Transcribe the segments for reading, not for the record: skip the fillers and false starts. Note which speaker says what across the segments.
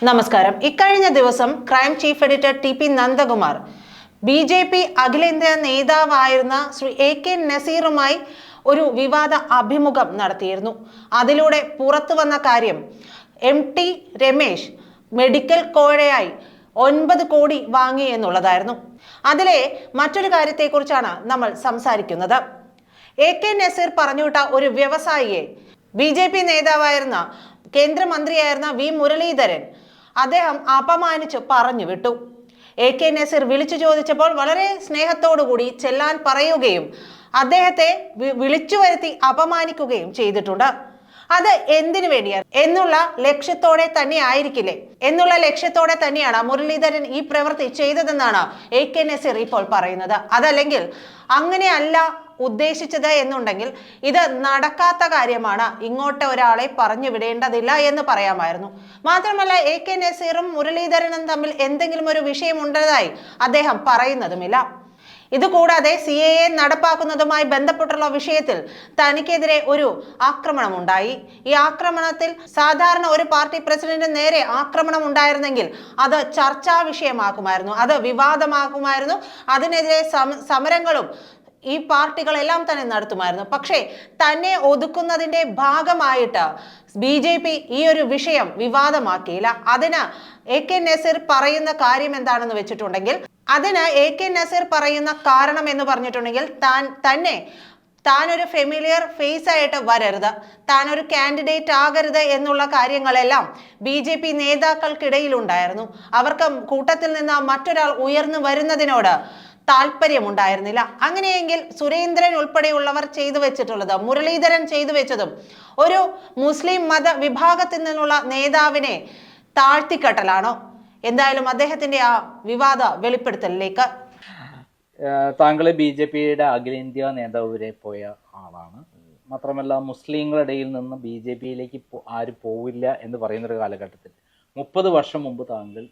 Speaker 1: നമസ്കാരം. ഇക്കഴിഞ്ഞ ദിവസം crime chief editor T P Nandakumar BJP അഖിലേന്ത്യാ നേതാവായിരുന്ന ശ്രീ AK നസീറുമായി ഒരു വിവാദ അഭിമുഖം നടത്തിയിരുന്നു. അതിലൂടെ പുറത്തു വന്ന കാര്യം MT രമേശ് മെഡിക്കൽ കോഴയായി 9 കോടി വാങ്ങി എന്നുള്ളതായിരുന്നു. അതിലെ മറ്റൊരു കാര്യത്തെക്കുറിച്ചാണ് നമ്മൾ സംസാരിക്കുന്നത്. AK നസീർ പറഞ്ഞുവിട്ട ഒരു വ്യവസായിയെ BJP നേതാവായിരുന്ന കേന്ദ്രമന്ത്രിയായിരുന്ന V മുരളീധരൻ അദ്ദേഹം അപമാനിച്ച് പറഞ്ഞു വിട്ടു. AK നസീർ വിളിച്ചു ചോദിച്ചപ്പോൾ വളരെ സ്നേഹത്തോടുകൂടി ചെല്ലാൻ പറയുകയും അദ്ദേഹത്തെ വിളിച്ചു വരുത്തി അപമാനിക്കുകയും ചെയ്തിട്ടുണ്ട്. അത് എന്തിനു വേണ്ടിയാണ് എന്നുള്ള ലക്ഷ്യത്തോടെ തന്നെ ആയിരിക്കില്ലേ എന്നുള്ള ലക്ഷ്യത്തോടെ തന്നെയാണ് മുരളീധരൻ ഈ പ്രവൃത്തി ചെയ്തതെന്നാണ് AK നസീർ ഇപ്പോൾ പറയുന്നത്. അതല്ലെങ്കിൽ അങ്ങനെയല്ല ഉദ്ദേശിച്ചത് എന്നുണ്ടെങ്കിൽ ഇത് നടക്കാത്ത കാര്യമാണ്, ഇങ്ങോട്ട് ഒരാളെ പറഞ്ഞു വിടേണ്ടതില്ല എന്ന് പറയാമായിരുന്നു. മാത്രമല്ല AK നസീറും മുരളീധരനും തമ്മിൽ എന്തെങ്കിലും ഒരു വിഷയമുണ്ടതായി അദ്ദേഹം പറയുന്നതുമില്ല. ഇതുകൂടാതെ CAA നടപ്പാക്കുന്നതുമായി ബന്ധപ്പെട്ടുള്ള വിഷയത്തിൽ തനിക്കെതിരെ ഒരു ആക്രമണം ഉണ്ടായി. ഈ ആക്രമണത്തിൽ സാധാരണ ഒരു പാർട്ടി പ്രസിഡന്റിന് നേരെ ആക്രമണം ഉണ്ടായിരുന്നെങ്കിൽ അത് ചർച്ചാ വിഷയമാക്കുമായിരുന്നു, അത് വിവാദമാക്കുമായിരുന്നു, അതിനെതിരെ സമരങ്ങളും ഈ പാർട്ടികളെല്ലാം തന്നെ നടത്തുമായിരുന്നു. പക്ഷേ തന്നെ ഒതുക്കുന്നതിന്റെ ഭാഗമായിട്ട് BJP ഈ ഒരു വിഷയം വിവാദമാക്കിയില്ല. അതിന് AK നസീർ പറയുന്ന കാര്യം എന്താണെന്ന് വെച്ചിട്ടുണ്ടെങ്കിൽ AK നസീർ പറയുന്ന കാരണം എന്ന് പറഞ്ഞിട്ടുണ്ടെങ്കിൽ താൻ ഒരു ഫെമിലിയർ ഫേസ് ആയിട്ട് വരരുത്, താൻ ഒരു കാൻഡിഡേറ്റ് ആകരുത് എന്നുള്ള കാര്യങ്ങളെല്ലാം BJP നേതാക്കൾക്കിടയിൽ ഉണ്ടായിരുന്നു. അവർക്ക് കൂട്ടത്തിൽ നിന്ന് മറ്റൊരാൾ ഉയർന്നു വരുന്നതിനോട് താല്പര്യമുണ്ടായിരുന്നില്ല. അങ്ങനെയെങ്കിൽ സുരേന്ദ്രൻ ഉൾപ്പെടെയുള്ളവർ ചെയ്തു വെച്ചിട്ടുള്ളത്, മുരളീധരൻ ചെയ്തു വെച്ചതും ഒരു മുസ്ലിം മത വിഭാഗത്തിൽ നിന്നുള്ള നേതാവിനെ താഴ്ത്തിക്കെട്ടലാണോ? എന്തായാലും അദ്ദേഹത്തിന്റെ ആ വിവാദ വെളിപ്പെടുത്തലിലേക്ക്.
Speaker 2: താങ്കൾ BJPയുടെ അഖിലേന്ത്യാ നേതാവ് വരെ പോയ ആളാണ്. മാത്രമല്ല മുസ്ലിങ്ങളുടെ ഇടയിൽ നിന്ന് BJPയിലേക്ക് ആരും പോവില്ല എന്ന് പറയുന്നൊരു കാലഘട്ടത്തിൽ 30 വർഷം മുമ്പ് താങ്കൾ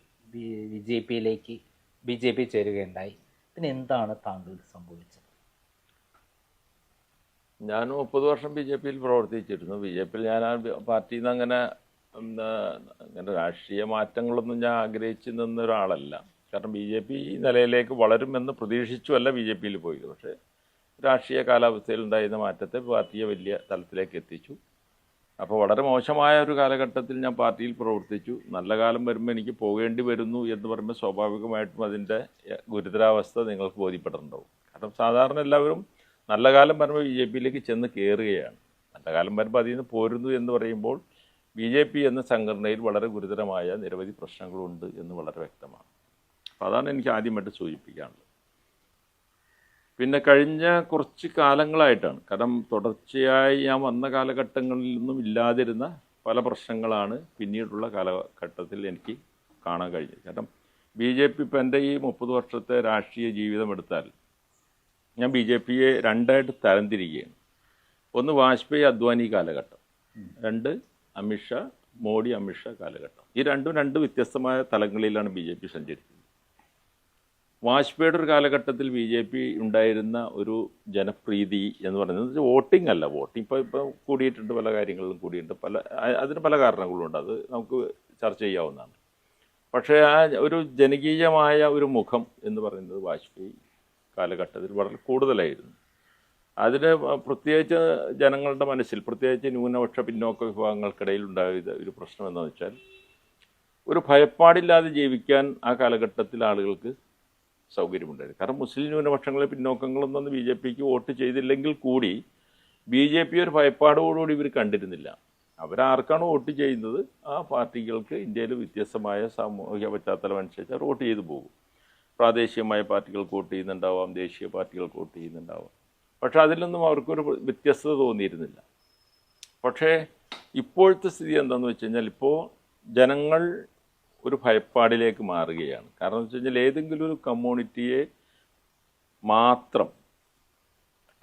Speaker 2: BJP ചേരുകയുണ്ടായി. പിന്നെ എന്താണ് താങ്കൾക്ക് സംഭവിച്ചത്?
Speaker 3: ഞാൻ 30 വർഷം BJPയിൽ പ്രവർത്തിച്ചിരുന്നു. BJPയിൽ ഞാൻ ആ പാർട്ടിയിൽ നിന്ന് അങ്ങനെ രാഷ്ട്രീയ മാറ്റങ്ങളൊന്നും ഞാൻ ആഗ്രഹിച്ചു നിന്ന ഒരാളല്ല. കാരണം BJP ഈ നിലയിലേക്ക് വളരുമെന്ന് പ്രതീക്ഷിച്ചുമല്ല BJPയിൽ പോയത്. പക്ഷേ രാഷ്ട്രീയ കാലാവസ്ഥയിൽ ഉണ്ടായിരുന്ന മാറ്റത്തെ പാർട്ടിയെ വലിയ തലത്തിലേക്ക് എത്തിച്ചു. അപ്പോൾ വളരെ മോശമായ ഒരു കാലഘട്ടത്തിൽ ഞാൻ പാർട്ടിയിൽ പ്രവർത്തിച്ചു. നല്ല കാലം വരുമ്പോൾ എനിക്ക് പോകേണ്ടി വരുന്നു എന്ന് പറയുമ്പോൾ സ്വാഭാവികമായിട്ടും അതിൻ്റെ ഗുരുതരാവസ്ഥ നിങ്ങൾക്ക് ബോധ്യപ്പെട്ടിട്ടുണ്ടാവും. കാരണം സാധാരണ എല്ലാവരും നല്ല കാലം വരുമ്പോൾ BJPയിലേക്ക് ചെന്ന് കയറുകയാണ്. നല്ല കാലം വരുമ്പോൾ അതിൽ നിന്ന് പോരുന്നു എന്ന് പറയുമ്പോൾ BJP എന്ന സംഘടനയിൽ വളരെ ഗുരുതരമായ നിരവധി പ്രശ്നങ്ങളുണ്ട് എന്ന് വളരെ വ്യക്തമാണ്. അപ്പോൾ അതാണ് എനിക്ക് ആദ്യമായിട്ട് സൂചിപ്പിക്കാനുള്ളത്. പിന്നെ കഴിഞ്ഞ കുറച്ച് കാലങ്ങളായിട്ടാണ്, കാരണം തുടർച്ചയായി ഞാൻ വന്ന കാലഘട്ടങ്ങളിൽ നിന്നും ഇല്ലാതിരുന്ന പല പ്രശ്നങ്ങളാണ് പിന്നീടുള്ള കാലഘട്ടത്തിൽ എനിക്ക് കാണാൻ കഴിഞ്ഞത്. കാരണം BJP ഇപ്പം എൻ്റെ ഈ 30 വർഷത്തെ രാഷ്ട്രീയ ജീവിതം എടുത്താൽ ഞാൻ BJPയെ രണ്ടായിട്ട് തരംതിരിക്കുകയാണ്. ഒന്ന് വാജ്പേയി അദ്വാനി കാലഘട്ടം, രണ്ട് മോഡി അമിത്ഷാ കാലഘട്ടം. ഈ രണ്ട് വ്യത്യസ്തമായ തലങ്ങളിലാണ് BJP സഞ്ചരിക്കുന്നത്. വാജ്പേയിയുടെ ഒരു കാലഘട്ടത്തിൽ BJP ഉണ്ടായിരുന്ന ഒരു ജനപ്രീതി എന്ന് പറയുന്നത് വോട്ടിംഗ് അല്ല. വോട്ടിംഗ് ഇപ്പോൾ കൂടിയിട്ടുണ്ട്, പല കാര്യങ്ങളിലും കൂടിയിട്ടുണ്ട്, അതിന് പല കാരണങ്ങളുണ്ട്, അത് നമുക്ക് ചർച്ച ചെയ്യാവുന്നതാണ്. പക്ഷേ ആ ഒരു ജനകീയമായ ഒരു മുഖം എന്ന് പറയുന്നത് വാജ്പേയി കാലഘട്ടത്തിൽ വളരെ കൂടുതലായിരുന്നു. അതിന് പ്രത്യേകിച്ച് ജനങ്ങളുടെ മനസ്സിൽ, പ്രത്യേകിച്ച് ന്യൂനപക്ഷ പിന്നോക്ക വിഭാഗങ്ങൾക്കിടയിൽ ഉണ്ടായ ഒരു പ്രശ്നം എന്താണെന്ന് വെച്ചാൽ ഒരു ഭയപ്പാടില്ലാതെ ജീവിക്കാൻ ആ കാലഘട്ടത്തിൽ ആളുകൾക്ക് സൗകര്യമുണ്ടായിരുന്നു. കാരണം മുസ്ലിം ന്യൂനപക്ഷങ്ങളെ പിന്നോക്കങ്ങളൊന്നും BJPക്ക് വോട്ട് ചെയ്തില്ലെങ്കിൽ കൂടി BJP ഒരു ഭയപ്പാടോടുകൂടി ഇവർ കണ്ടിരുന്നില്ല. അവരാർക്കാണ് വോട്ട് ചെയ്യുന്നത് ആ പാർട്ടികൾക്ക് ഇന്ത്യയിൽ വ്യത്യസ്തമായ സാമൂഹിക പശ്ചാത്തലം അനുസരിച്ച് അവർ വോട്ട് ചെയ്തു പോകും. പ്രാദേശികമായ പാർട്ടികൾക്ക് വോട്ട് ചെയ്യുന്നുണ്ടാവാം, ദേശീയ പാർട്ടികൾക്ക് വോട്ട് ചെയ്യുന്നുണ്ടാവാം. പക്ഷെ അതിലൊന്നും അവർക്കൊരു വ്യത്യസ്തത തോന്നിയിരുന്നില്ല. പക്ഷേ ഇപ്പോഴത്തെ സ്ഥിതി എന്താണെന്ന് വെച്ച് കഴിഞ്ഞാൽ ഇപ്പോൾ ജനങ്ങൾ ഒരു ഭയപ്പാടിലേക്ക് മാറുകയാണ്. കാരണം എന്ന് വെച്ച് കഴിഞ്ഞാൽ ഏതെങ്കിലും ഒരു കമ്മ്യൂണിറ്റിയെ മാത്രം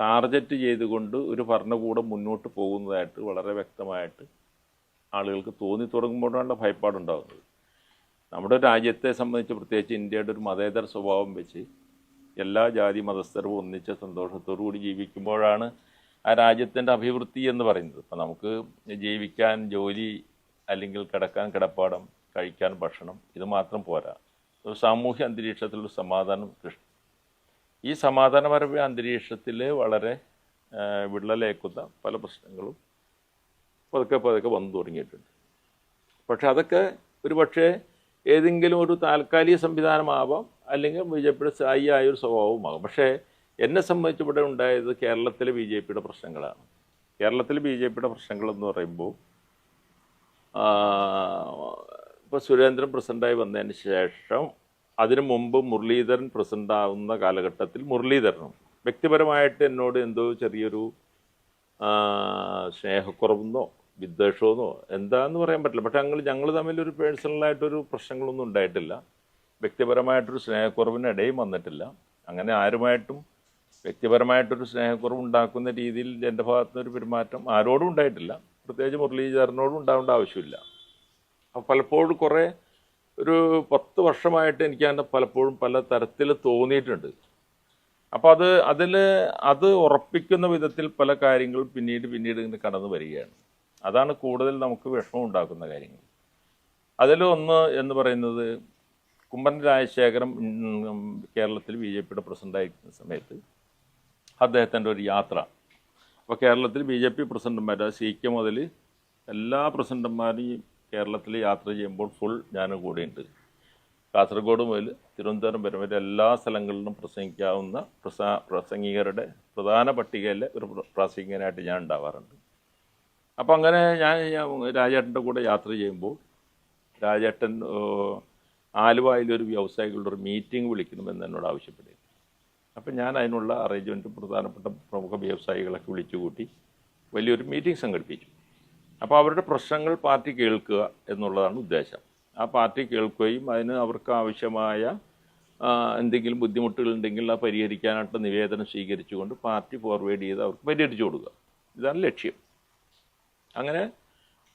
Speaker 3: ടാർഗറ്റ് ചെയ്തുകൊണ്ട് ഒരു ഭരണകൂടം മുന്നോട്ട് പോകുന്നതായിട്ട് വളരെ വ്യക്തമായിട്ട് ആളുകൾക്ക് തോന്നി തുടങ്ങുമ്പോഴാണ് ഭയപ്പാടുണ്ടാകുന്നത്. നമ്മുടെ രാജ്യത്തെ സംബന്ധിച്ച്, പ്രത്യേകിച്ച് ഇന്ത്യയുടെ ഒരു മതേതര സ്വഭാവം വെച്ച് എല്ലാ ജാതി മതസ്ഥരും ഒന്നിച്ച സന്തോഷത്തോടു കൂടി ജീവിക്കുമ്പോഴാണ് ആ രാജ്യത്തിൻ്റെ അഭിവൃദ്ധി എന്ന് പറയുന്നത്. ഇപ്പം നമുക്ക് ജീവിക്കാൻ ജോലി, അല്ലെങ്കിൽ കിടക്കാൻ കിടപ്പാടം, കഴിക്കാൻ ഭക്ഷണം, ഇത് മാത്രം പോരാ. ഒരു സാമൂഹ്യ അന്തരീക്ഷത്തിലൊരു സമാധാനം സൃഷ്ടി. ഈ സമാധാനപരമായ അന്തരീക്ഷത്തിൽ വളരെ വിള്ളലേക്കുന്ന പല പ്രശ്നങ്ങളും പതുക്കെ പതുക്കെ വന്നു തുടങ്ങിയിട്ടുണ്ട്. പക്ഷെ അതൊക്കെ ഒരു പക്ഷേ ഏതെങ്കിലും ഒരു താൽക്കാലിക സംവിധാനമാവാം, അല്ലെങ്കിൽ ബി ജെ പിയുടെ സ്ഥായിയായ ഒരു സ്വഭാവമാകും. പക്ഷേ എന്നെ സംബന്ധിച്ച് ഇവിടെ ഉണ്ടായത് കേരളത്തിലെ ബി ജെ പിയുടെ പ്രശ്നങ്ങളാണ്. കേരളത്തിലെ ബി ജെ പിയുടെ പ്രശ്നങ്ങളെന്ന് പറയുമ്പോൾ ഇപ്പോൾ സുരേന്ദ്രൻ പ്രസിഡൻ്റായി വന്നതിന് ശേഷം, അതിനു മുമ്പ് മുരളീധരൻ പ്രസിഡൻ്റ് ആവുന്ന കാലഘട്ടത്തിൽ മുരളീധരനും വ്യക്തിപരമായിട്ട് എന്നോട് എന്തോ ചെറിയൊരു സ്നേഹക്കുറവെന്നോ വിദ്വേഷമെന്നോ എന്താന്ന് പറയാൻ പറ്റില്ല. പക്ഷെ ഞങ്ങൾ തമ്മിലൊരു പേഴ്സണലായിട്ടൊരു പ്രശ്നങ്ങളൊന്നും ഉണ്ടായിട്ടില്ല. വ്യക്തിപരമായിട്ടൊരു സ്നേഹക്കുറവിന് ഇടയും വന്നിട്ടില്ല. അങ്ങനെ ആരുമായിട്ടും വ്യക്തിപരമായിട്ടൊരു സ്നേഹക്കുറവ് ഉണ്ടാക്കുന്ന രീതിയിൽ എൻ്റെ ഭാഗത്തുനിന്നൊരു പെരുമാറ്റം ആരോടും ഉണ്ടായിട്ടില്ല. പ്രത്യേകിച്ച് മുരളീധരനോടും ഉണ്ടാവേണ്ട ആവശ്യമില്ല. അപ്പോൾ പലപ്പോഴും കുറേ ഒരു 10 വർഷമായിട്ട് എനിക്കങ്ങനെ പലപ്പോഴും പല തരത്തിൽ തോന്നിയിട്ടുണ്ട്. അപ്പോൾ അത് ഉറപ്പിക്കുന്ന വിധത്തിൽ പല കാര്യങ്ങളും പിന്നീട് ഇങ്ങനെ കടന്നു വരികയാണ്. അതാണ് കൂടുതൽ നമുക്ക് വിഷമം ഉണ്ടാക്കുന്ന കാര്യങ്ങൾ. അതിലൊന്ന് എന്ന് പറയുന്നത്, കുമ്മനം രാജശേഖരൻ കേരളത്തിൽ ബി ജെ പിയുടെ പ്രസിഡൻ്റായിരിക്കുന്ന സമയത്ത് അദ്ദേഹത്തിൻ്റെ ഒരു യാത്ര. അപ്പോൾ കേരളത്തിൽ ബി ജെ പി പ്രസിഡന്റുമാർ സി കെ മുതൽ എല്ലാ പ്രസിഡന്റുമാരും കേരളത്തിൽ യാത്ര ചെയ്യുമ്പോൾ ഫുൾ ഞാൻ കൂടെയുണ്ട്. കാസർഗോഡ് മുതൽ തിരുവനന്തപുരം വരെ എല്ലാ സ്ഥലങ്ങളിലും പ്രസംഗിക്കാവുന്ന പ്രസംഗികരുടെ പ്രധാന പട്ടികയിലെ ഒരു പ്രാസംഗികനായിട്ട് ഞാൻ ഉണ്ടാവാറുണ്ട്. അപ്പോൾ അങ്ങനെ ഞാൻ രാജേട്ടൻ്റെ കൂടെ യാത്ര ചെയ്യുമ്പോൾ രാജേട്ടൻ ആലുവയിലൊരു വ്യവസായികളുടെ ഒരു മീറ്റിംഗ് വിളിക്കണമെന്ന് എന്നോട് ആവശ്യപ്പെടുകയും, അപ്പം ഞാൻ അതിനുള്ള അറേഞ്ച്മെൻറ്റ് പ്രധാനപ്പെട്ട പ്രമുഖ വ്യവസായികളൊക്കെ വിളിച്ചുകൂട്ടി വലിയൊരു മീറ്റിംഗ് സംഘടിപ്പിച്ചു. അപ്പോൾ അവരുടെ പ്രശ്നങ്ങൾ പാർട്ടി കേൾക്കുക എന്നുള്ളതാണ് ഉദ്ദേശം. ആ പാർട്ടി കേൾക്കുകയും അതിന് അവർക്ക് ആവശ്യമായ എന്തെങ്കിലും ബുദ്ധിമുട്ടുകളുണ്ടെങ്കിൽ അത് പരിഹരിക്കാനായിട്ട് നിവേദനം സ്വീകരിച്ചുകൊണ്ട് പാർട്ടി ഫോർവേഡ് ചെയ്ത് അവർക്ക് പരിഹരിച്ചു കൊടുക്കുക. ഇതാണ് ലക്ഷ്യം. അങ്ങനെ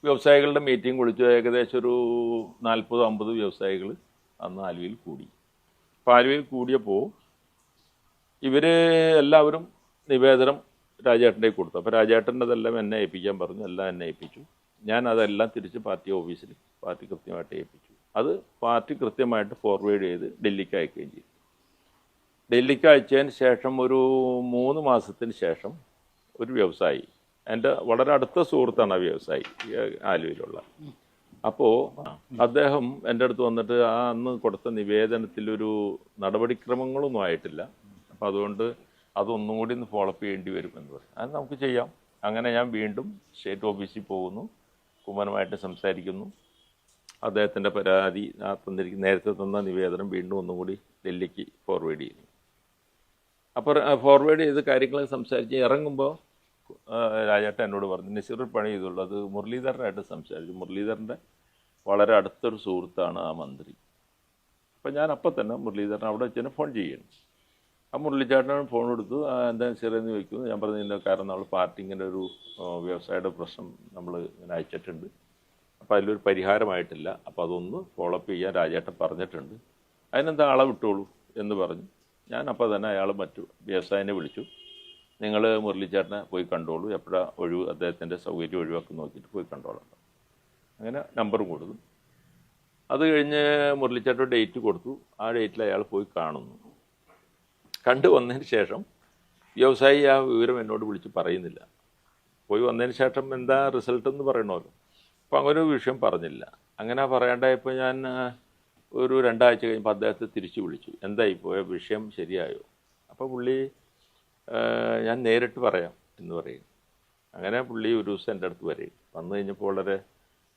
Speaker 3: വ്യവസായികളുടെ മീറ്റിംഗ് വിളിച്ചു. ഏകദേശം ഒരു 40-50 വ്യവസായികൾ അന്ന് ആലുവയിൽ കൂടി. അപ്പോൾ ആലുവയിൽ കൂടിയപ്പോൾ ഇവർ എല്ലാവരും നിവേദനം രാജേട്ടൻ്റെ കൊടുത്തു. അപ്പോൾ രാജേട്ടൻ്റെതെല്ലാം എന്നെ ഏൽപ്പിക്കാൻ പറഞ്ഞു. എല്ലാം എന്നെ ഏൽപ്പിച്ചു. ഞാൻ അതെല്ലാം തിരിച്ച് പാർട്ടി ഓഫീസിൽ പാർട്ടി കൃത്യമായിട്ട് ഏൽപ്പിച്ചു. അത് പാർട്ടി കൃത്യമായിട്ട് ഫോർവേഡ് ചെയ്ത് ഡൽഹിക്ക് അയക്കുകയും ചെയ്തു. ഡൽഹിക്ക് അയച്ചതിന് ശേഷം ഒരു 3 മാസത്തിന് ശേഷം ഒരു വ്യവസായി, എൻ്റെ വളരെ അടുത്ത സുഹൃത്താണ് ആ വ്യവസായി, ആലുവയിലുള്ള. അപ്പോൾ അദ്ദേഹം എൻ്റെ അടുത്ത് വന്നിട്ട് അന്ന് കൊടുത്ത നിവേദനത്തിലൊരു നടപടിക്രമങ്ങളൊന്നും ആയിട്ടില്ല, അപ്പോൾ അതുകൊണ്ട് അതൊന്നും കൂടി ഒന്ന് ഫോളോ അപ്പ് ചെയ്യേണ്ടി വരുമെന്ന് പറയും. അത് നമുക്ക് ചെയ്യാം. അങ്ങനെ ഞാൻ വീണ്ടും സ്റ്റേറ്റ് ഓഫീസിൽ പോകുന്നു, കുമ്മനമായിട്ട് സംസാരിക്കുന്നു. അദ്ദേഹത്തിൻ്റെ പരാതി നേരത്തെ തന്ന നിവേദനം വീണ്ടും ഒന്നും കൂടി ഡൽഹിക്ക് ഫോർവേഡ് ചെയ്യുന്നു. അപ്പോൾ ഫോർവേഡ് ചെയ്ത് കാര്യങ്ങൾ സംസാരിച്ച് ഇറങ്ങുമ്പോൾ രാജേട്ടൻ എന്നോട് പറഞ്ഞു, നസീർ പണി ചെയ്തുള്ളൂ, അത് മുരളീധരനായിട്ട് സംസാരിച്ചു. മുരളീധരൻ്റെ വളരെ അടുത്തൊരു സുഹൃത്താണ് ആ മന്ത്രി. അപ്പം ഞാൻ അപ്പം തന്നെ മുരളീധരൻ അവിടെ വെച്ച് തന്നെ ഫോൺ ചെയ്യണം. ആ മുരളിച്ചേട്ടനാണ് ഫോൺ എടുത്തു. എന്താ നസീറെന്ന് ചോദിക്കുന്നു. ഞാൻ പറഞ്ഞില്ല, കാരണം നമ്മൾ പാർട്ടി ഇങ്ങനെ ഒരു വ്യവസായയുടെ പ്രശ്നം നമ്മൾ ഇങ്ങനെ അയച്ചിട്ടുണ്ട്, അപ്പോൾ അതിലൊരു പരിഹാരമായിട്ടില്ല, അപ്പോൾ അതൊന്ന് ഫോളോ അപ്പ് ചെയ്യാൻ രാജേട്ടൻ പറഞ്ഞിട്ടുണ്ട്, അതിനെന്താ ആളെ വിട്ടോളൂ എന്ന് പറഞ്ഞു. ഞാൻ അപ്പോൾ തന്നെ അയാൾ മറ്റു വ്യവസായനെ വിളിച്ചു. നിങ്ങൾ മുരളിച്ചേട്ടനെ പോയി കണ്ടോളൂ, എപ്പോഴാണ് ഒഴിവ്, അദ്ദേഹത്തിൻ്റെ സൗകര്യം ഒഴിവാക്കി നോക്കിയിട്ട് പോയി കണ്ടോളാം. അങ്ങനെ നമ്പറും കൊടുത്തു. അത് കഴിഞ്ഞ് മുരളിച്ചേട്ടൻ ഡേറ്റ് കൊടുത്തു. ആ ഡേറ്റിൽ അയാൾ പോയി കാണുന്നു. കണ്ടു വന്നതിന് ശേഷം വ്യവസായി ആ വിവരം എന്നോട് വിളിച്ച് പറയുന്നില്ല. പോയി വന്നതിന് ശേഷം എന്താ റിസൾട്ട് എന്ന് പറയണമല്ലോ. അപ്പോൾ അങ്ങനെ ഒരു വിഷയം പറഞ്ഞില്ല. അങ്ങനെ പറയാണ്ടായപ്പോൾ ഞാൻ ഒരു 2 ആഴ്ച കഴിയുമ്പോൾ അദ്ദേഹത്തെ തിരിച്ചു വിളിച്ചു. എന്തായി പോയ വിഷയം ശരിയായോ? അപ്പോൾ പുള്ളി ഞാൻ നേരിട്ട് പറയാം എന്ന് പറയും. അങ്ങനെ പുള്ളി ഒരു ദിവസം എൻ്റെ അടുത്ത് വരും. വന്നു കഴിഞ്ഞപ്പോൾ വളരെ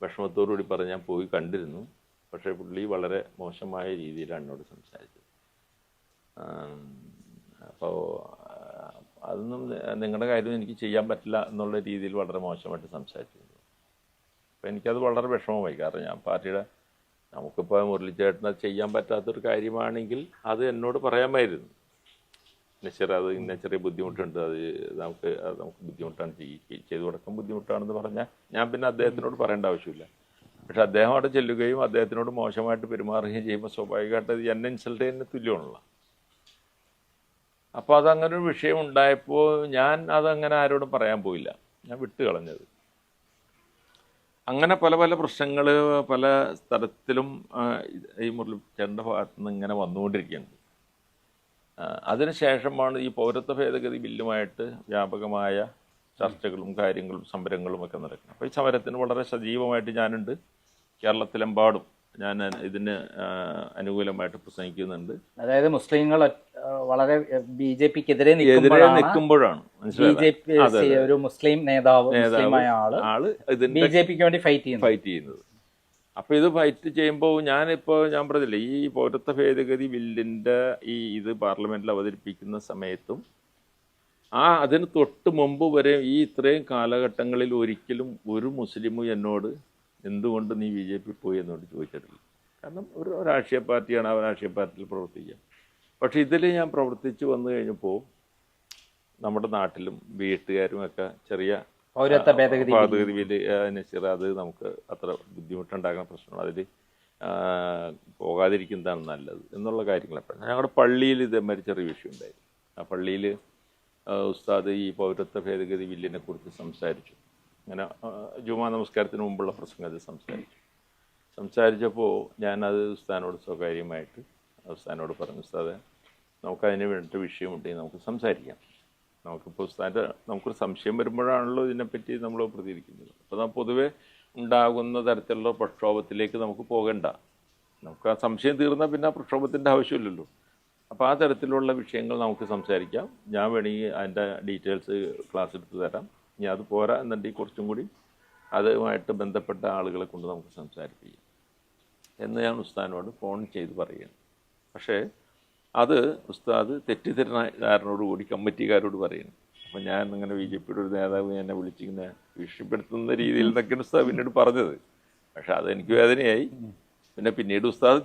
Speaker 3: വിഷമത്തോടുകൂടി പറഞ്ഞ് ഞാൻ പോയി കണ്ടിരുന്നു, പക്ഷേ പുള്ളി വളരെ മോശമായ രീതിയിലാണ് എന്നോട് സംസാരിച്ചത്. അപ്പോൾ അതൊന്നും നിങ്ങളുടെ കാര്യം എനിക്ക് ചെയ്യാൻ പറ്റില്ല എന്നുള്ള രീതിയിൽ വളരെ മോശമായിട്ട് സംസാരിച്ചിരുന്നു. അപ്പോൾ എനിക്കത് വളരെ വിഷമമായി. കാരണം ഞാൻ പാർട്ടിയുടെ, നമുക്കിപ്പോൾ മുരളിച്ചേട്ടനെ ചെയ്യാൻ പറ്റാത്തൊരു കാര്യമാണെങ്കിൽ അത് എന്നോട് പറയാമായിരുന്നു. നസീർ, അത് ഇന്ന ചെറിയ ബുദ്ധിമുട്ടുണ്ട്, അത് നമുക്ക് ബുദ്ധിമുട്ടാണ്, ചെയ്തു കൊടുക്കാൻ ബുദ്ധിമുട്ടാണെന്ന് പറഞ്ഞാൽ ഞാൻ പിന്നെ അദ്ദേഹത്തിനോട് പറയേണ്ട ആവശ്യമില്ല. പക്ഷെ അദ്ദേഹം അവിടെ ചെല്ലുകയും അദ്ദേഹത്തിനോട് മോശമായിട്ട് പെരുമാറുകയും ചെയ്യുമ്പോൾ സ്വാഭാവികമായിട്ട് എന്നെ ഇൻസൾട്ട് ചെയ്യുന്നതിന് തുല്യമാണല്ലോ. അപ്പോൾ അതങ്ങനെ ഒരു വിഷയം ഉണ്ടായപ്പോൾ ഞാൻ അതങ്ങനെ ആരോടും പറയാൻ പോയില്ല, ഞാൻ വിട്ട് കളഞ്ഞത്. അങ്ങനെ പല പല പ്രശ്നങ്ങൾ പല സ്ഥലത്തിലും ഈ മുരളിച്ചേട്ടൻ്റെ ഭാഗത്തു നിന്ന് ഇങ്ങനെ വന്നുകൊണ്ടിരിക്കുകയാണ്. അതിനുശേഷമാണ് ഈ പൗരത്വ ഭേദഗതി ബില്ലുമായിട്ട് വ്യാപകമായ ചർച്ചകളും കാര്യങ്ങളും സമരങ്ങളും ഒക്കെ നടക്കുന്നത്. അപ്പോൾ ഈ സമരത്തിന് വളരെ സജീവമായിട്ട് ഞാനുണ്ട്. കേരളത്തിലെമ്പാടും ഞാൻ ഇതിന് അനുകൂലമായിട്ട് പ്രസംഗിക്കുന്നുണ്ട്.
Speaker 2: അതായത് മുസ്ലിങ്ങൾ വളരെ BJPക്കെതിരെ
Speaker 3: നിൽക്കുമ്പോഴാണ്
Speaker 2: ഒരു മുസ്ലിം നേതാവായ ആള് BJPക്ക് വേണ്ടി ഫൈറ്റ് ചെയ്യുന്നത്.
Speaker 3: അപ്പോൾ ഇത് ഫൈറ്റ് ചെയ്യുമ്പോൾ ഞാൻ പറഞ്ഞില്ലേ, ഈ പൗരത്വ ഭേദഗതി ബില്ലിൻ്റെ ഇത് പാർലമെന്റിൽ അവതരിപ്പിക്കുന്ന സമയത്തും അതിന് തൊട്ട് മുമ്പ് വരെ ഈ ഇത്രയും കാലഘട്ടങ്ങളിൽ ഒരിക്കലും ഒരു മുസ്ലിമും എന്നോട് എന്തുകൊണ്ട് നീ BJP പോയി എന്നോട് ചോദിച്ചിട്ടില്ല. കാരണം ഒരു രാഷ്ട്രീയ പാർട്ടിയാണ്, ആ രാഷ്ട്രീയ പാർട്ടിയിൽ പ്രവർത്തിക്കുക. പക്ഷെ ഇതിൽ ഞാൻ പ്രവർത്തിച്ചു വന്നു കഴിഞ്ഞപ്പോൾ നമ്മുടെ നാട്ടിലും വീട്ടുകാരും ഒക്കെ ചെറിയ
Speaker 2: പൗരത്വ ഭേദഗതി
Speaker 3: ബില്ല് അത് നമുക്ക് അത്ര ബുദ്ധിമുട്ടുണ്ടാകുന്ന പ്രശ്നമാണ്. അതിൽ പോകാതിരിക്കുന്നതാണ് നല്ലത് എന്നുള്ള കാര്യങ്ങളെപ്പോഴും ഞങ്ങളുടെ പള്ളിയിൽ ഇതേമാതിരി ചെറിയ വിഷയം ഉണ്ടായിരുന്നു. ആ പള്ളിയിൽ ഉസ്താദ് ഈ പൗരത്വ ഭേദഗതി ബില്ലിനെ കുറിച്ച് സംസാരിച്ചു. അങ്ങനെ ജുമാ നമസ്കാരത്തിന് മുമ്പുള്ള പ്രസംഗത്തിൽ സംസാരിച്ചപ്പോൾ ഞാനത് ഉസ്താദിനോട് സ്വകാര്യമായിട്ട് ഉസ്താദിനോട് പറഞ്ഞു, ഉസ്താദെ നമുക്കതിന് വേണ്ടിയിട്ട് വിഷയമുണ്ടെങ്കിൽ നമുക്ക് സംസാരിക്കാം. നമുക്കിപ്പോൾ നമുക്കൊരു സംശയം വരുമ്പോഴാണല്ലോ ഇതിനെപ്പറ്റി നമ്മൾ പ്രതികരിക്കുന്നത്. അപ്പോൾ നാം പൊതുവെ ഉണ്ടാകുന്ന തരത്തിലുള്ള പ്രക്ഷോഭത്തിലേക്ക് നമുക്ക് പോകണ്ട. നമുക്ക് ആ സംശയം തീർന്നാൽ പിന്നെ ആ പ്രക്ഷോഭത്തിൻ്റെ ആവശ്യമില്ലല്ലോ. അപ്പോൾ ആ തരത്തിലുള്ള വിഷയങ്ങൾ നമുക്ക് സംസാരിക്കാം. ഞാൻ വേണമെങ്കിൽ അതിൻ്റെ ഡീറ്റെയിൽസ് ക്ലാസ് എടുത്ത് തരാം. ഇനി അത് പോരാ എന്നുണ്ടെങ്കിൽ കുറച്ചും കൂടി അതുമായിട്ട് ബന്ധപ്പെട്ട ആളുകളെ കൊണ്ട് നമുക്ക് സംസാരിപ്പിക്കാം എന്ന് ഞാൻ ഉസ്താദിനോട് ഫോൺ ചെയ്ത് പറയുകയാണ്. പക്ഷേ അത് ഉസ്താദ് തെറ്റിദ്ധാരണയോടുകൂടി കമ്മിറ്റിക്കാരോട് പറയുന്നു. അപ്പോൾ ഞാൻ അങ്ങനെ BJPയുടെ ഒരു നേതാവ് എന്നെ വിളിച്ചിങ്ങനെ ഭീഷണിപ്പെടുത്തുന്ന രീതിയിൽ എന്നൊക്കെയാണ് ഉസ്താദ് പിന്നീട് പറഞ്ഞത്. പക്ഷെ അതെനിക്ക് വേദനയായി. പിന്നീട് ഉസ്താദ്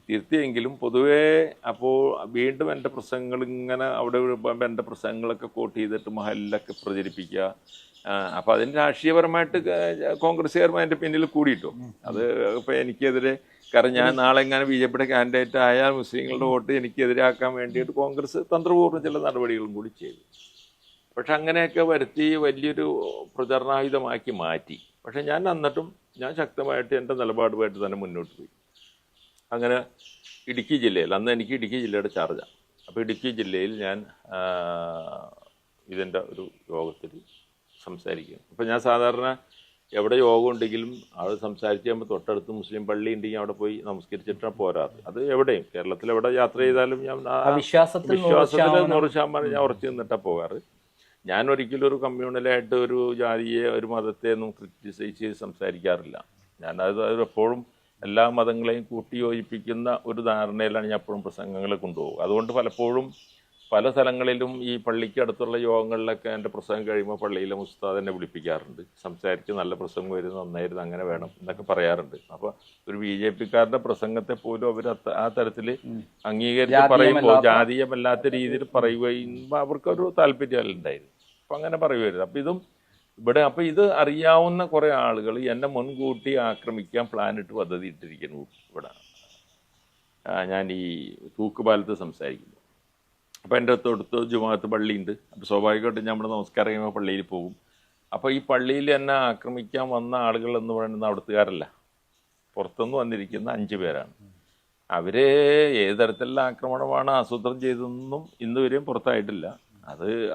Speaker 3: തിരുത്തിയെങ്കിലും പൊതുവേ അപ്പോൾ വീണ്ടും എൻ്റെ പ്രസംഗങ്ങൾ ഇങ്ങനെ അവിടെ എൻ്റെ പ്രസംഗങ്ങളൊക്കെ കോട്ട് ചെയ്തിട്ട് മഹലിലൊക്കെ പ്രചരിപ്പിക്കുക. അപ്പോൾ അതിന് രാഷ്ട്രീയപരമായിട്ട് കോൺഗ്രസ്സുകാരും അതിൻ്റെ പിന്നിൽ കൂടിയിട്ടു. അത് ഇപ്പോൾ എനിക്കെതിരെ, കാരണം ഞാൻ നാളെ എങ്ങനെ BJPയുടെ കാൻഡിഡേറ്റ് ആയാൽ മുസ്ലിങ്ങളുടെ വോട്ട് എനിക്കെതിരാക്കാൻ വേണ്ടിയിട്ട് കോൺഗ്രസ് തന്ത്രപൂർവ്വം ചില നടപടികളും കൂടി ചെയ്തു. പക്ഷെ അങ്ങനെയൊക്കെ വരുത്തി വലിയൊരു പ്രചരണായുധമാക്കി മാറ്റി. പക്ഷെ ഞാൻ എന്നിട്ടും ഞാൻ ശക്തമായിട്ട് എൻ്റെ നിലപാടുമായിട്ട് തന്നെ മുന്നോട്ട് പോയി. അങ്ങനെ ഇടുക്കി ജില്ലയിൽ, അന്ന് എനിക്ക് ഇടുക്കി ജില്ലയുടെ ചാർജാണ്. അപ്പോൾ ഇടുക്കി ജില്ലയിൽ ഞാൻ ഇതിൻ്റെ ഒരു യോഗത്തിൽ സംസാരിക്കും. അപ്പോൾ ഞാൻ സാധാരണ എവിടെ യോഗം ഉണ്ടെങ്കിലും അത് സംസാരിച്ച് കഴിയുമ്പോൾ തൊട്ടടുത്ത് മുസ്ലിം പള്ളി ഉണ്ടെങ്കിൽ അവിടെ പോയി നമസ്കരിച്ചിട്ടാണ് പോരാറ്. അത് എവിടെയും കേരളത്തിൽ എവിടെ യാത്ര ചെയ്താലും ഞാൻ വിശ്വാസത്തിൽ 100% ഞാൻ ഉറച്ചു നിന്നിട്ടാണ് പോകാറ്. ഞാൻ ഒരിക്കലും ഒരു കമ്മ്യൂണലായിട്ട് ഒരു ജാതിയെ ഒരു മതത്തെ ഒന്നും ക്രിറ്റിസൈസ് ചെയ്ത് സംസാരിക്കാറില്ല. ഞാനത് എപ്പോഴും എല്ലാ മതങ്ങളെയും കൂട്ടിയോജിപ്പിക്കുന്ന ഒരു ധാരണയിലാണ് ഞാൻ എപ്പോഴും പ്രസംഗങ്ങൾ കൊണ്ടുപോകുക. അതുകൊണ്ട് പലപ്പോഴും പല സ്ഥലങ്ങളിലും ഈ പള്ളിക്ക് അടുത്തുള്ള യോഗങ്ങളിലൊക്കെ എൻ്റെ പ്രസംഗം കഴിയുമ്പോൾ പള്ളിയിലെ ഉസ്താദ് എന്നെ വിളിപ്പിക്കാറുണ്ട്. സംസാരിച്ച് നല്ല പ്രസംഗം വരുന്നു, നന്നായിരുന്നു, അങ്ങനെ വേണം എന്നൊക്കെ പറയാറുണ്ട്. അപ്പോൾ ഒരു BJPക്കാരുടെ പ്രസംഗത്തെ പോലും അവർ ആ തരത്തിൽ അംഗീകരിച്ച് പറയുമ്പോൾ ജാതീയമല്ലാത്ത രീതിയിൽ പറയുകയും അവർക്കൊരു താല്പര്യം ഉണ്ടായിരുന്നു. അപ്പം അങ്ങനെ പറയുമായിരുന്നു. അപ്പം ഇതും ഇവിടെ അപ്പോൾ ഇത് അറിയാവുന്ന കുറേ ആളുകൾ എന്നെ മുൻകൂട്ടി ആക്രമിക്കാൻ പ്ലാനിട്ട് പദ്ധതി ഇട്ടിരിക്കുന്നു. ഇവിടെ ഞാൻ ഈ തൂക്കുപാലത്ത് സംസാരിക്കുന്നു. അപ്പോൾ എൻ്റെ തൊടുത്ത് ജുമാഅത്ത് പള്ളിയുണ്ട്. അപ്പോൾ സ്വാഭാവികമായിട്ടും നമ്മൾ നമസ്കാരം കഴിയുമ്പോൾ പള്ളിയിൽ പോകും. അപ്പോൾ ഈ പള്ളിയിൽ എന്നെ ആക്രമിക്കാൻ വന്ന ആളുകൾ എന്ന് പറയുന്നത് അവിടുത്തുകാരല്ല, പുറത്തുനിന്ന് വന്നിരിക്കുന്ന 5 പേരാണ്. അവർ ഏത് തരത്തിലുള്ള ആക്രമണമാണ് ആസൂത്രണം ചെയ്തതെന്നും ഇന്നുവരെയും പുറത്തായിട്ടില്ല.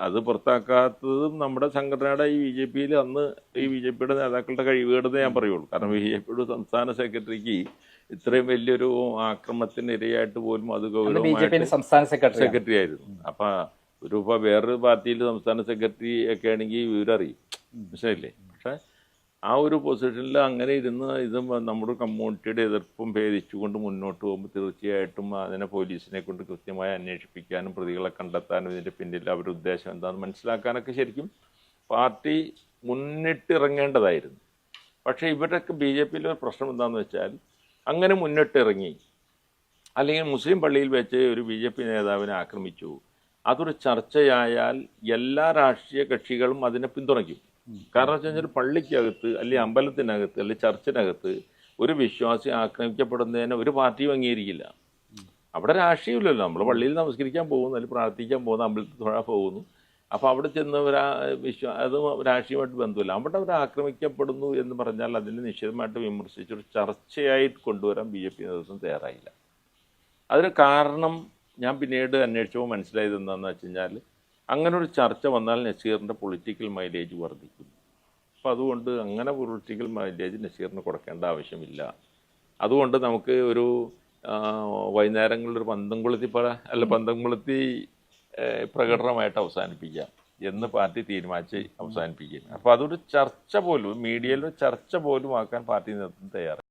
Speaker 3: അത് പുറത്താക്കാത്തതും നമ്മുടെ സംഘടനയുടെ ഈ BJPയിൽ അന്ന് ഈ BJPയുടെ നേതാക്കളുടെ കഴിവുകേടെന്ന് ഞാൻ പറയുള്ളൂ. കാരണം BJPയുടെ സംസ്ഥാന സെക്രട്ടറിക്ക് ഇത്രയും വലിയൊരു ആക്രമണത്തിന് ഇരയായിട്ട് പോലും അത് ഗൗരവമായിട്ട്
Speaker 2: സംസ്ഥാന സെക്രട്ടറി
Speaker 3: ആയിരുന്നു. അപ്പം വേറൊരു പാർട്ടിയിൽ സംസ്ഥാന സെക്രട്ടറി ഒക്കെ ആണെങ്കിൽ വിവരം അറിയും, മനസ്സിലായില്ലേ? പക്ഷെ ആ ഒരു പൊസിഷനിൽ അങ്ങനെ ഇരുന്ന് ഇത് നമ്മുടെ കമ്മ്യൂണിറ്റിയുടെ എതിർപ്പും ഭേദിച്ചുകൊണ്ട് മുന്നോട്ട് പോകുമ്പോൾ തീർച്ചയായിട്ടും അതിനെ പോലീസിനെ കൊണ്ട് കൃത്യമായി അന്വേഷിപ്പിക്കാനും പ്രതികളെ കണ്ടെത്താനും ഇതിൻ്റെ പിന്നിൽ അവരുടെ ഉദ്ദേശം എന്താണെന്ന് മനസ്സിലാക്കാനൊക്കെ ശരിക്കും പാർട്ടി മുന്നിട്ടിറങ്ങേണ്ടതായിരുന്നു. പക്ഷേ ഇവരുടെയൊക്കെ BJPയിലെ ഒരു പ്രശ്നം എന്താണെന്ന് വെച്ചാൽ അങ്ങനെ മുന്നിട്ടിറങ്ങി അല്ലെങ്കിൽ മുസ്ലിം പള്ളിയിൽ വെച്ച് ഒരു BJP നേതാവിനെ ആക്രമിച്ചു, അതൊരു ചർച്ചയായാൽ എല്ലാ രാഷ്ട്രീയ കക്ഷികളും അതിനെ പിന്തുണയ്ക്കും. കാരണം വെച്ച് കഴിഞ്ഞാൽ പള്ളിക്കകത്ത് അല്ലെങ്കിൽ അമ്പലത്തിനകത്ത് അല്ലെങ്കിൽ ചർച്ചിനകത്ത് ഒരു വിശ്വാസി ആക്രമിക്കപ്പെടുന്നതിന് ഒരു പാർട്ടിയും അംഗീകരിക്കില്ല. അവിടെ രാഷ്ട്രീയമില്ലല്ലോ. നമ്മൾ പള്ളിയിൽ നമസ്കരിക്കാൻ പോകുന്നു, അല്ലെങ്കിൽ പ്രാർത്ഥിക്കാൻ പോകുന്നു, അമ്പലത്തിൽ തൊഴാൻ പോകുന്നു. അപ്പോൾ അവിടെ ചെന്ന് അത് രാഷ്ട്രീയമായിട്ട് ബന്ധമില്ല. അവിടെ അവർ ആക്രമിക്കപ്പെടുന്നു എന്ന് പറഞ്ഞാൽ അതിനെ നിശ്ചിതമായിട്ട് വിമർശിച്ചൊരു ചർച്ചയായിട്ട് കൊണ്ടുവരാൻ BJP നേതൃത്വം തയ്യാറായില്ല. അതിന് കാരണം ഞാൻ പിന്നീട് അന്വേഷിച്ചപ്പോൾ മനസ്സിലായത് എന്താണെന്ന് വെച്ച് കഴിഞ്ഞാൽ, അങ്ങനെ ഒരു ചർച്ച വന്നാൽ നസീറിൻ്റെ പൊളിറ്റിക്കൽ മൈലേജ് വർദ്ധിക്കും. അപ്പോൾ അതുകൊണ്ട് അങ്ങനെ പൊളിറ്റിക്കൽ മൈലേജ് നസീറിന് കൊടുക്കേണ്ട ആവശ്യമില്ല. അതുകൊണ്ട് നമുക്ക് ഒരു വൈകുന്നേരങ്ങളിലൊരു പന്തം കൊളുത്തി പ്രകടനമായിട്ട് അവസാനിപ്പിക്കാം എന്ന് പാർട്ടി തീരുമാനിച്ച് അവസാനിപ്പിക്കുകയാണ്. അപ്പോൾ അതൊരു ചർച്ച പോലും, മീഡിയയിൽ ചർച്ച പോലും ആക്കാൻ പാർട്ടി നേതൃത്വം തയ്യാറായി.